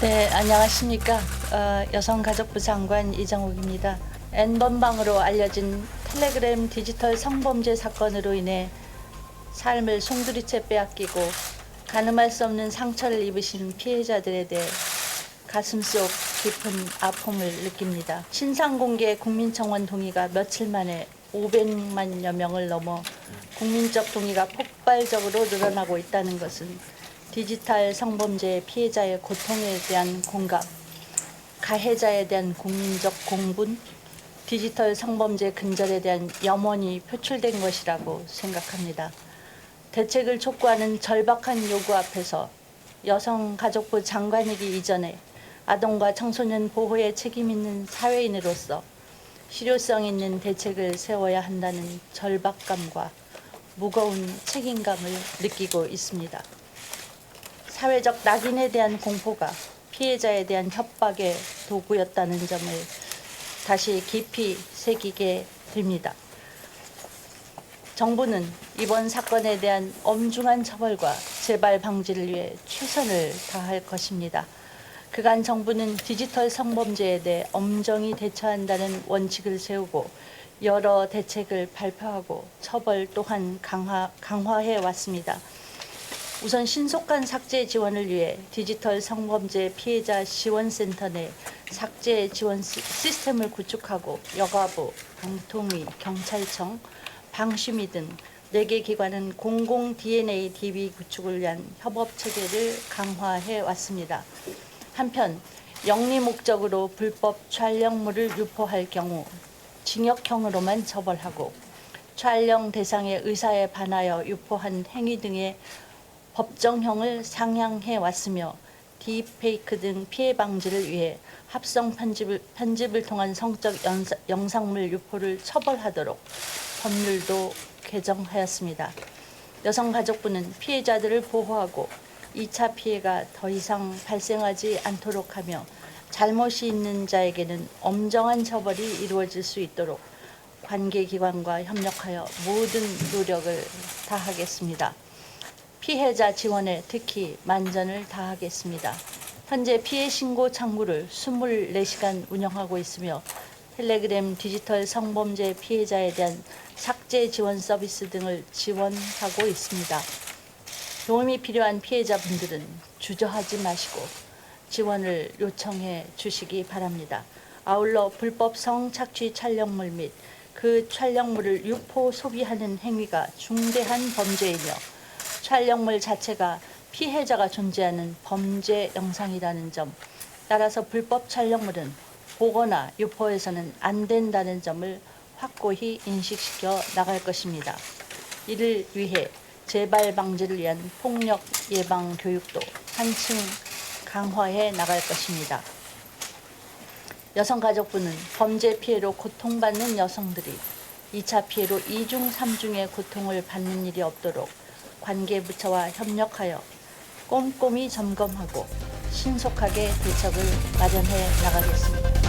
네, 안녕하십니까. 여성가족부 장관 이정욱입니다. N번방으로 알려진 텔레그램 디지털 성범죄 사건으로 인해 삶을 송두리째 빼앗기고 가늠할 수 없는 상처를 입으신 피해자들에 대해 가슴속 깊은 아픔을 느낍니다. 신상공개 국민청원 동의가 며칠 만에 500만여 명을 넘어 국민적 동의가 폭발적으로 늘어나고 있다는 것은 디지털 성범죄 피해자의 고통에 대한 공감, 가해자에 대한 국민적 공분, 디지털 성범죄 근절에 대한 염원이 표출된 것이라고 생각합니다. 대책을 촉구하는 절박한 요구 앞에서 여성가족부 장관이기 이전에 아동과 청소년 보호에 책임 있는 사회인으로서 실효성 있는 대책을 세워야 한다는 절박감과 무거운 책임감을 느끼고 있습니다. 사회적 낙인에 대한 공포가 피해자에 대한 협박의 도구였다는 점을 다시 깊이 새기게 됩니다. 정부는 이번 사건에 대한 엄중한 처벌과 재발 방지를 위해 최선을 다할 것입니다. 그간 정부는 디지털 성범죄에 대해 엄정히 대처한다는 원칙을 세우고 여러 대책을 발표하고 처벌 또한 강화해 왔습니다. 우선 신속한 삭제 지원을 위해 디지털 성범죄 피해자 지원센터 내 삭제 지원 시스템을 구축하고 여가부, 방통위, 경찰청, 방심위 등 4개 기관은 공공 DNA DB 구축을 위한 협업 체계를 강화해 왔습니다. 한편 영리 목적으로 불법 촬영물을 유포할 경우 징역형으로만 처벌하고 촬영 대상의 의사에 반하여 유포한 행위 등의 법정형을 상향해 왔으며 딥페이크 등 피해 방지를 위해 합성 편집을 통한 성적 영상물 유포를 처벌하도록 법률도 개정하였습니다. 여성가족부는 피해자들을 보호하고 2차 피해가 더 이상 발생하지 않도록 하며 잘못이 있는 자에게는 엄정한 처벌이 이루어질 수 있도록 관계기관과 협력하여 모든 노력을 다하겠습니다. 피해자 지원에 특히 만전을 다하겠습니다. 현재 피해 신고 창구를 24시간 운영하고 있으며 텔레그램 디지털 성범죄 피해자에 대한 삭제 지원 서비스 등을 지원하고 있습니다. 도움이 필요한 피해자분들은 주저하지 마시고 지원을 요청해 주시기 바랍니다. 아울러 불법 성착취 촬영물 및 그 촬영물을 유포 소비하는 행위가 중대한 범죄이며 촬영물 자체가 피해자가 존재하는 범죄 영상이라는 점, 따라서 불법 촬영물은 보거나 유포해서는 안 된다는 점을 확고히 인식시켜 나갈 것입니다. 이를 위해 재발 방지를 위한 폭력 예방 교육도 한층 강화해 나갈 것입니다. 여성가족부는 범죄 피해로 고통받는 여성들이 2차 피해로 2중, 3중의 고통을 받는 일이 없도록 관계부처와 협력하여 꼼꼼히 점검하고 신속하게 대책을 마련해 나가겠습니다.